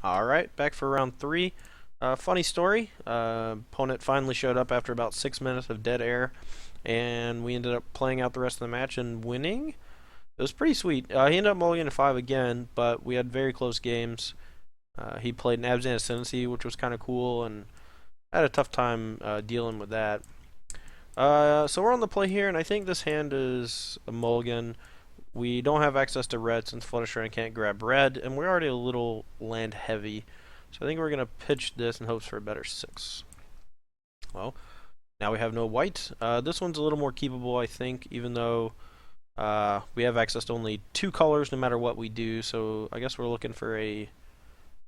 Alright, back for round 3. Funny story. Opponent finally showed up after about 6 minutes of dead air, and we ended up playing out the rest of the match and winning. It was pretty sweet. He ended up mulliganing to 5 again, but we had very close games. He played an Abs Ascendancy, which was kind of cool, and I had a tough time dealing with that. So we're on the play here, and I think this hand is a mulligan. We don't have access to red since Fluttershy can't grab red, and we're already a little land heavy. So I think we're going to pitch this in hopes for a better 6. Well, now we have no white. This one's a little more keepable, I think, even though we have access to only 2 colors no matter what we do. So I guess we're looking for a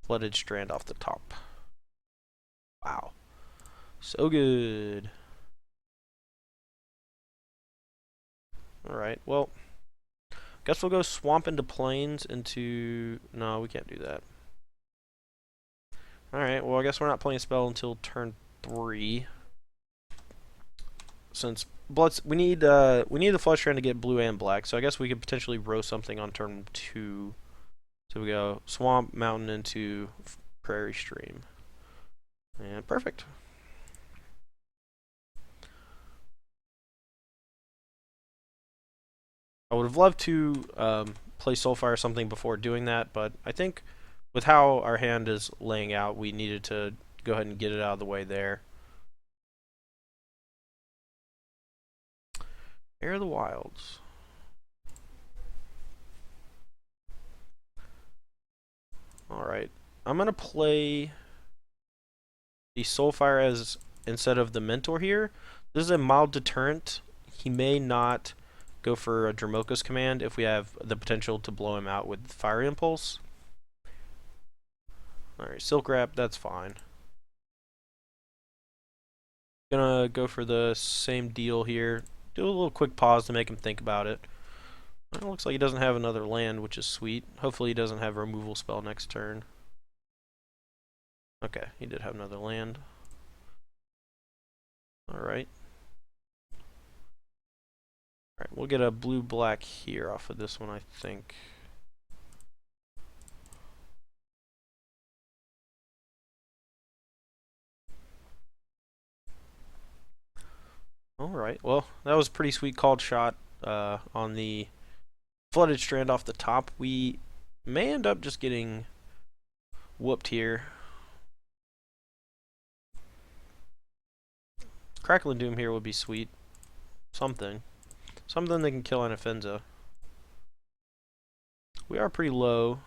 flooded strand off the top. Wow. So good. Alright, well, guess we'll go swamp into plains into... No, we can't do that. Alright, well I guess we're not playing a spell until turn 3. Since we need the flush strand to get blue and black, so I guess we could potentially row something on turn 2. So we go swamp, mountain into prairie stream. And perfect. I would have loved to play Soulfire or something before doing that, but I think with how our hand is laying out, we needed to go ahead and get it out of the way there. Air of the Wilds. Alright. I'm going to play the Soulfire as instead of the Mentor here. This is a mild deterrent. He may not go for a Dramoka's command if we have the potential to blow him out with Fire Impulse. Alright, Silk Wrap, that's fine. Gonna go for the same deal here. Do a little quick pause to make him think about it. It looks like he doesn't have another land, which is sweet. Hopefully he doesn't have a removal spell next turn. Okay, he did have another land. Alright. Alright, we'll get a blue-black here off of this one, I think. Alright, well, that was a pretty sweet called shot on the flooded strand off the top. We may end up just getting whooped here. Crackling Doom here would be sweet. Something that can kill Anafenza. We are pretty low.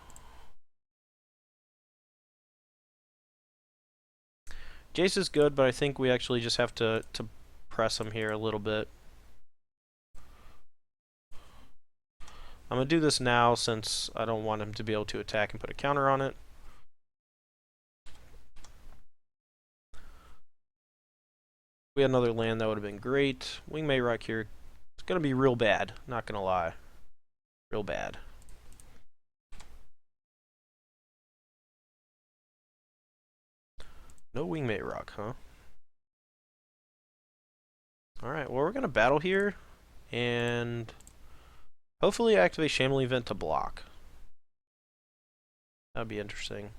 Jace is good, but I think we actually just have to press him here a little bit. I'm going to do this now since I don't want him to be able to attack and put a counter on it. If we had another land, that would have been great. Wingmate Rock here. It's going to be real bad, not going to lie. Real bad. No Wingmate Rock, huh? Alright, well we're going to battle here, and hopefully activate Shaman Event to block. That'd be interesting.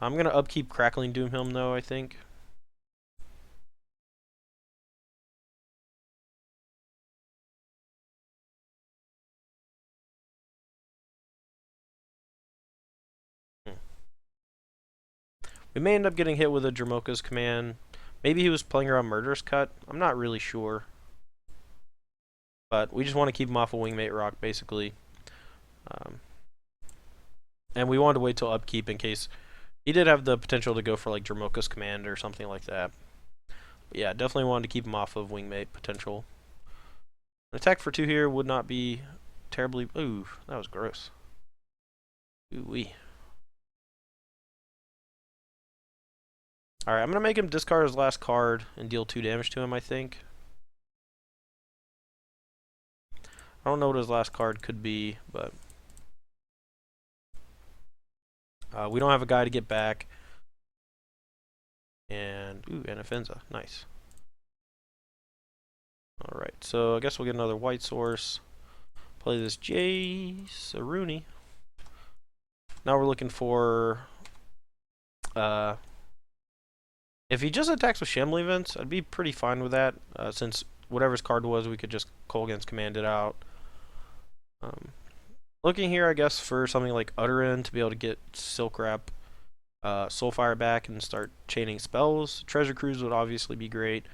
I'm going to upkeep Crackling Doom him though, I think. We may end up getting hit with a Dramoka's command. Maybe he was playing around Murderous Cut. I'm not really sure. But we just want to keep him off of Wingmate Rock, basically. And we wanted to wait till upkeep in case he did have the potential to go for like Dramoka's command or something like that. But yeah, definitely wanted to keep him off of Wingmate potential. An attack for 2 here would not be terribly... Ooh, that was gross. Ooh-wee. Alright, I'm going to make him discard his last card and deal 2 damage to him, I think. I don't know what his last card could be, but... we don't have a guy to get back. And, ooh, Anafenza. Nice. Alright, so I guess we'll get another white source. Play this Jace, a Rooney. Now we're looking for Uh, if he just attacks with Shambly Vents, I'd be pretty fine with that, since whatever his card was, we could just Colgan's command it out. Um, Looking here, I guess, for something like Utterin to be able to get Silk Wrap, Soulfire back and start chaining spells. Treasure Cruise would obviously be great.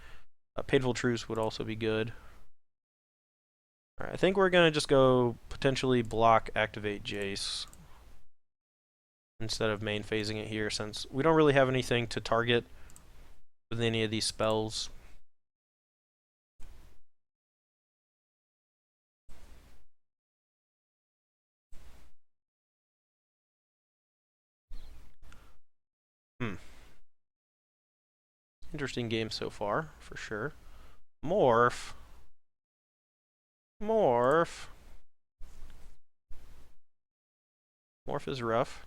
Painful Truce would also be good. Alright, I think we're going to just go potentially block activate Jace instead of main phasing it here, since we don't really have anything to target with any of these spells. Interesting game so far, for sure. Morph. Morph. Morph is rough.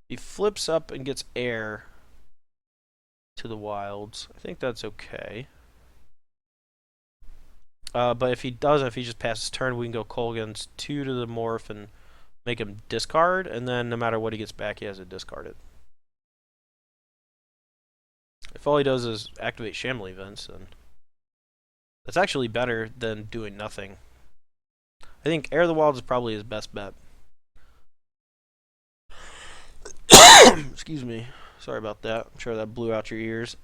He flips up and gets air to the wilds. I think that's okay. But if he doesn't, if he just passes turn, we can go Colgan's 2 to the morph and make him discard, and then no matter what he gets back, he has to discard it. If all he does is activate Shambly Vents, then that's actually better than doing nothing. I think Air of the Wilds is probably his best bet. Excuse me. Sorry about that. I'm sure that blew out your ears.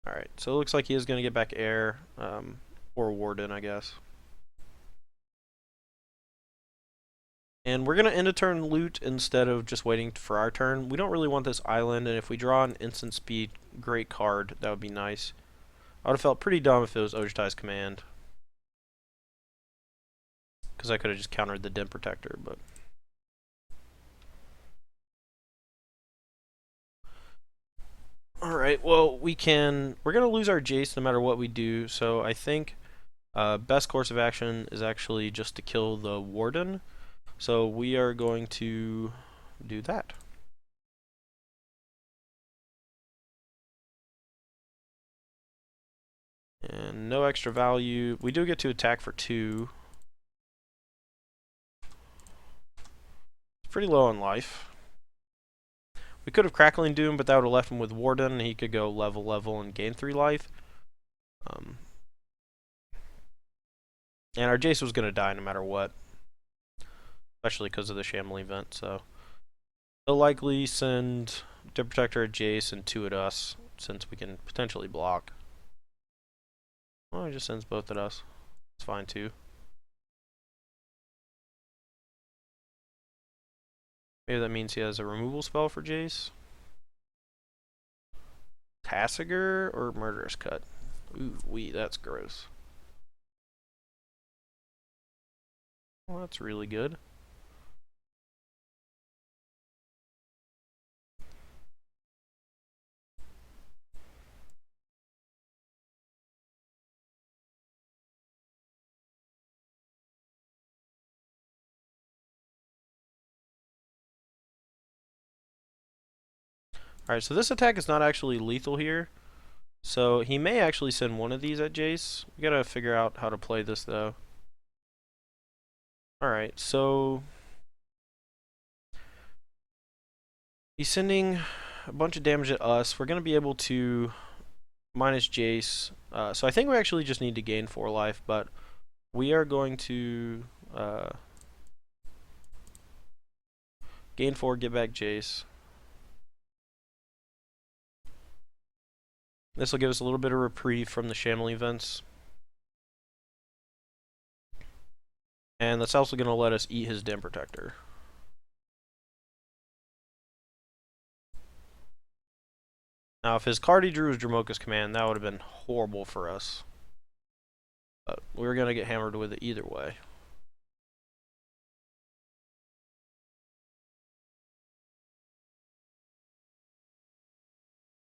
Alright, so it looks like he is going to get back air, or Warden, I guess. And we're going to end a turn loot instead of just waiting for our turn. We don't really want this island, and if we draw an instant speed great card, that would be nice. I would have felt pretty dumb if it was Ojutai's command, because I could have just countered the Dim Protector, but... Alright, well, we're going to lose our Jace no matter what we do, so I think best course of action is actually just to kill the Warden. So we are going to do that. And no extra value. We do get to attack for 2. It's pretty low on life. We could have Crackling Doom, but that would have left him with Warden, and he could go level, and gain 3 life. And our Jace was going to die no matter what. Especially because of the Shambly event, so... They'll likely send Dim Protector at Jace and 2 at us, since we can potentially block. Well, he just sends both at us. It's fine too. Maybe that means he has a removal spell for Jace. Tassiger or Murderous Cut? Ooh, that's gross. Well, that's really good. Alright, so this attack is not actually lethal here. So he may actually send one of these at Jace. We gotta figure out how to play this though. Alright, so... he's sending a bunch of damage at us. We're gonna be able to minus Jace. So I think we actually just need to gain 4 life, but we are going to gain 4, get back Jace. This will give us a little bit of reprieve from the Shambly events. And that's also going to let us eat his Dim Protector. Now, if his card he drew was Dramoka's Command, that would have been horrible for us. But we were going to get hammered with it either way.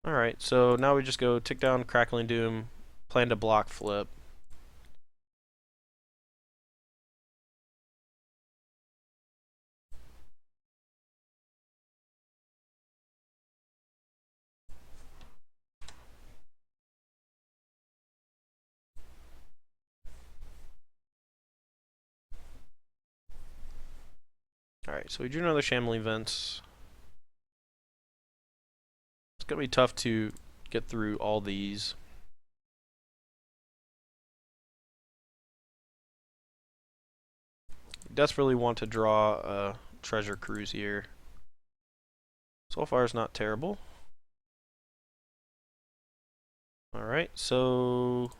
Alright, so now we just go tick down Crackling Doom, plan to block flip. Alright, so we drew another Shambling Vents. It's going to be tough to get through all these. Desperately want to draw a Treasure Cruise here. So far it's not terrible. Alright, so...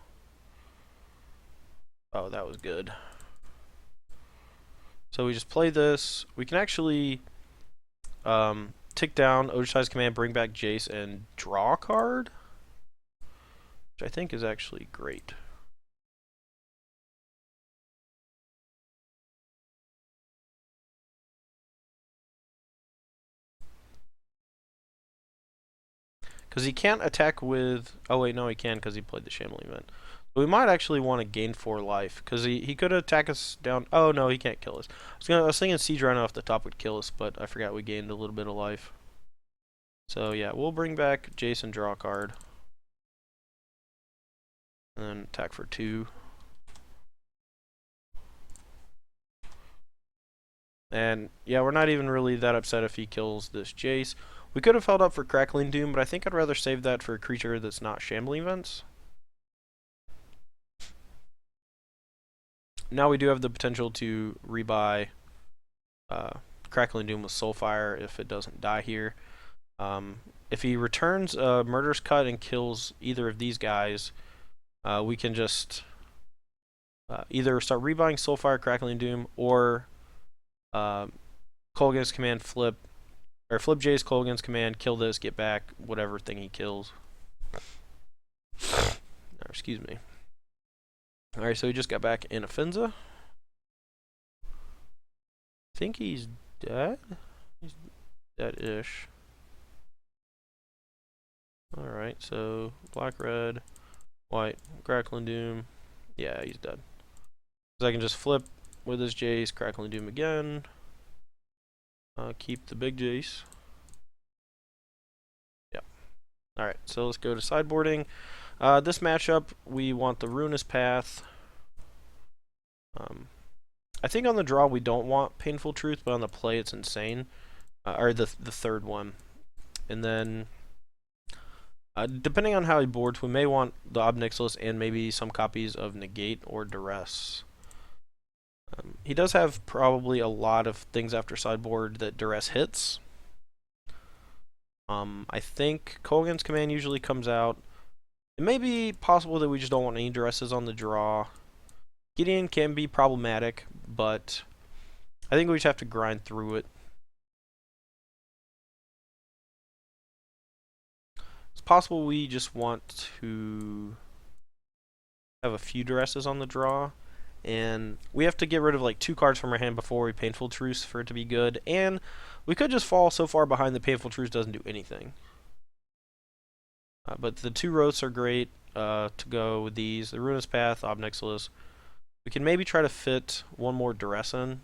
Oh, that was good. So we just play this. We can actually tick down Ojutai's command, bring back Jace, and draw a card, which I think is actually great. Because he can't attack with... Oh wait, no he can because he played the Shambling Event. But we might actually want to gain 4 life, because he could attack us down... Oh no, he can't kill us. I was thinking Siege Rhino off the top would kill us, but I forgot we gained a little bit of life. So yeah, we'll bring back Jason, draw a card. And then attack for 2. And yeah, we're not even really that upset if he kills this Jace. We could have held up for Crackling Doom, but I think I'd rather save that for a creature that's not Shambling Vents. Now we do have the potential to rebuy Crackling Doom with Soulfire if it doesn't die here. If he returns a Murderous Cut and kills either of these guys, we can just either start rebuying Soulfire, Crackling Doom, or Kolaghan's command flip Jace, Kolaghan's command, kill this, get back whatever thing he kills. Excuse me. Alright, so he just got back in Affinza. I think he's dead? He's dead-ish. Alright, so black, red, white, Crackling Doom. Yeah, he's dead. So I can just flip with his Jace, Crackling Doom again. Keep the big Jace. Yeah. Alright, so let's go to sideboarding. This matchup, we want the Ruinous Path. I think on the draw we don't want Painful Truth, but on the play it's Insane. Or the third one. And then, depending on how he boards, we may want the Ob Nixilis and maybe some copies of Negate or Duress. He does have probably a lot of things after sideboard that Duress hits. I think Kolaghan's command usually comes out. It may be possible that we just don't want any Duresses on the draw. Gideon can be problematic, but I think we just have to grind through it. It's possible we just want to have a few Duresses on the draw. And we have to get rid of like 2 cards from our hand before we Painful Truce for it to be good. And we could just fall so far behind that Painful Truce doesn't do anything. But the 2 Wraiths are great to go with these. The Ruinous Path, Ob Nixilis. We can maybe try to fit 1 more Duress in.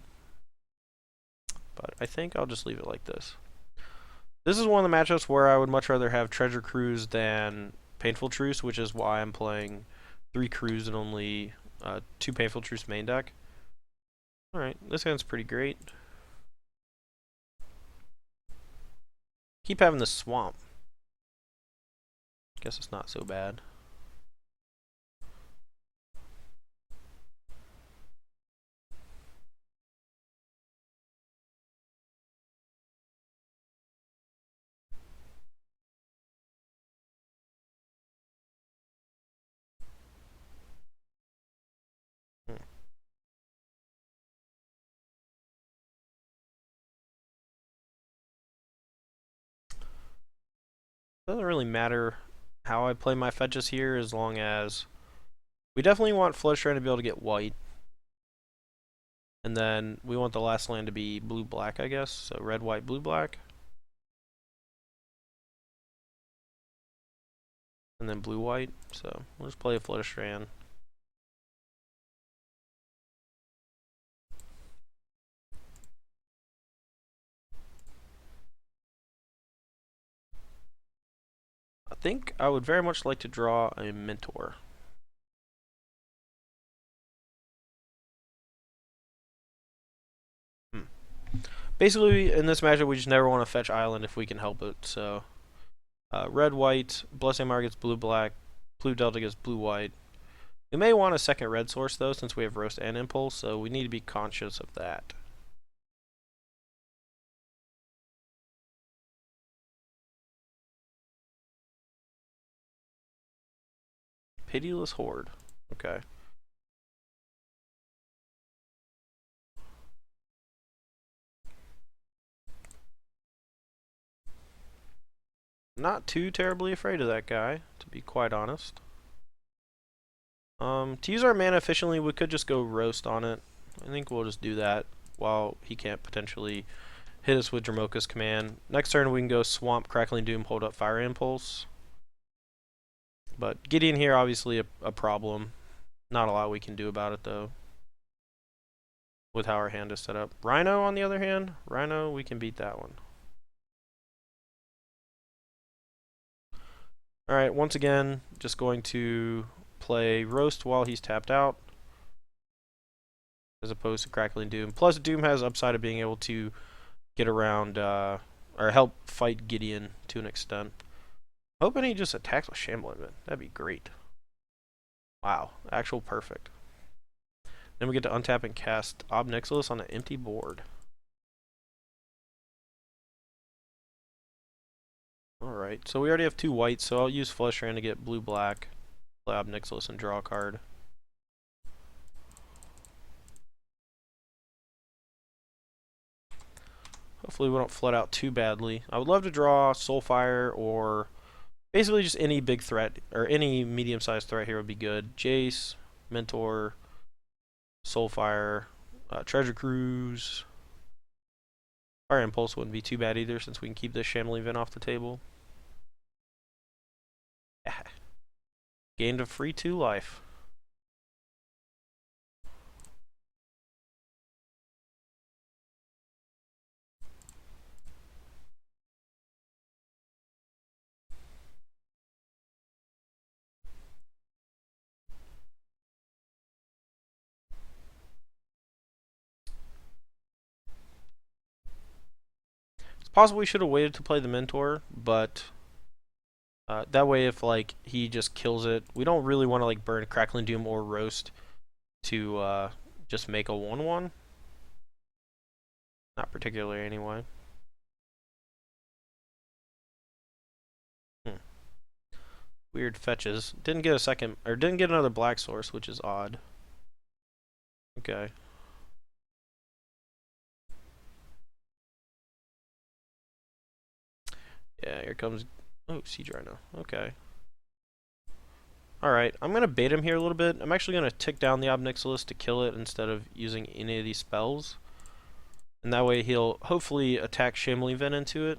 But I think I'll just leave it like this. This is one of the matchups where I would much rather have Treasure Cruise than Painful Truce, which is why I'm playing 3 Cruise and only 2 Painful Truce main deck. Alright, this hand's pretty great. Keep having the Swamp. Guess it's not so bad. Doesn't really matter how I play my fetches here, as long as we definitely want Floodshrine to be able to get white. And then we want the last land to be blue-black, I guess. So red, white, blue-black. And then blue-white. So we'll just play a Floodshrine. I think I would very much like to draw a Mentor. Basically, in this matchup, we just never want to fetch island if we can help it. So, red, white, Blessing Mar gets blue, black, blue Delta gets blue, white. We may want a second red source, though, since we have roast and impulse, so we need to be conscious of that. Pitiless Horde. Okay. Not too terribly afraid of that guy, to be quite honest. To use our mana efficiently, we could just go roast on it. I think we'll just do that while he can't potentially hit us with Dramoka's command. Next turn we can go Swamp, Crackling Doom, hold up Fire Impulse. But Gideon here, obviously a problem. Not a lot we can do about it, though, with how our hand is set up. Rhino, on the other hand, Rhino, we can beat that one. Alright, once again, just going to play Roast while he's tapped out, as opposed to Crackling Doom. Plus, Doom has upside of being able to get around, or help fight Gideon to an extent. Hoping he just attacks with Shambling Event. That'd be great. Wow, actual perfect. Then we get to untap and cast Ob Nixilis on an empty board. Alright, so we already have 2 whites, so I'll use Fleshran to get blue-black, play Ob Nixilis, and draw a card. Hopefully we don't flood out too badly. I would love to draw Soulfire or basically just any big threat, or any medium-sized threat here would be good. Jace, Mentor, Soulfire, Treasure Cruise. Fire Impulse wouldn't be too bad either, since we can keep this Shambling Event off the table. Gained a free 2 life. It's possible we should have waited to play the Mentor, but that way if like he just kills it, we don't really want to like burn Crackling Doom or Roast to just make a 1/1. Not particularly anyway. Weird fetches. Didn't get a second, or didn't get another black source, which is odd. Okay. Yeah, here comes... Oh, Siege Rhino. Okay. Alright, I'm going to bait him here a little bit. I'm actually going to tick down the Ob Nixilis to kill it instead of using any of these spells. And that way he'll hopefully attack Shambling Event into it.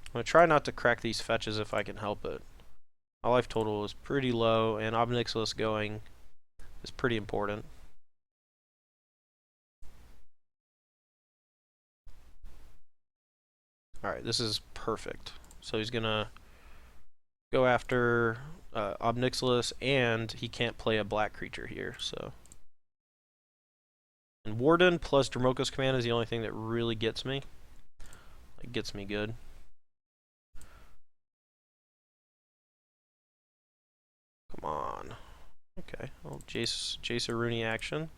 I'm going to try not to crack these fetches if I can help it. My life total is pretty low, and Ob Nixilis going is pretty important. Alright, this is perfect. So he's going to go after Ob Nixilis, and he can't play a black creature here, so... And Warden plus Dramoka's command is the only thing that really gets me. It gets me good. Come on. Okay, well, Jace Rooney action.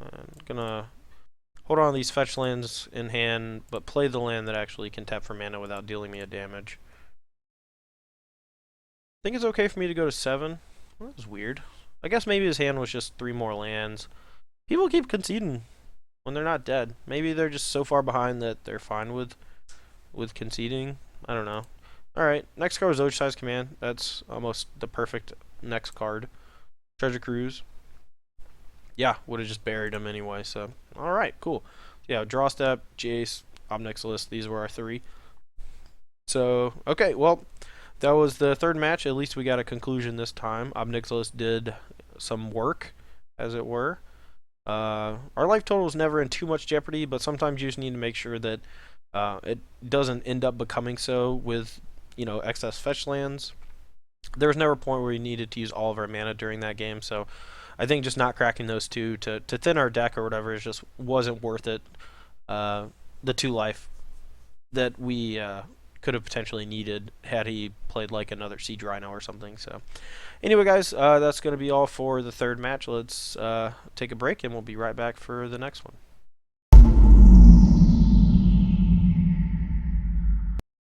I'm gonna hold on to these fetch lands in hand, but play the land that actually can tap for mana without dealing me a damage. I think it's okay for me to go to 7. Well, that was weird. I guess maybe his hand was just 3 more lands. People keep conceding when they're not dead. Maybe they're just so far behind that they're fine with conceding. I don't know. Alright, next card is Ojai's Command. That's almost the perfect next card. Treasure Cruise. Yeah, would have just buried him anyway, so... Alright, cool. Yeah, Draw Step, Jace, Ob Nixilis, these were our 3. So, okay, well, that was the 3rd match. At least we got a conclusion this time. Ob Nixilis did some work, as it were. Our life total is never in too much jeopardy, but sometimes you just need to make sure that it doesn't end up becoming so with, you know, excess fetch lands. There was never a point where we needed to use all of our mana during that game, so I think just not cracking those two to thin our deck or whatever is just wasn't worth it. The 2 life that we could have potentially needed had he played like another Siege Rhino or something. So anyway, guys, that's going to be all for the third match. Let's take a break, and we'll be right back for the next one.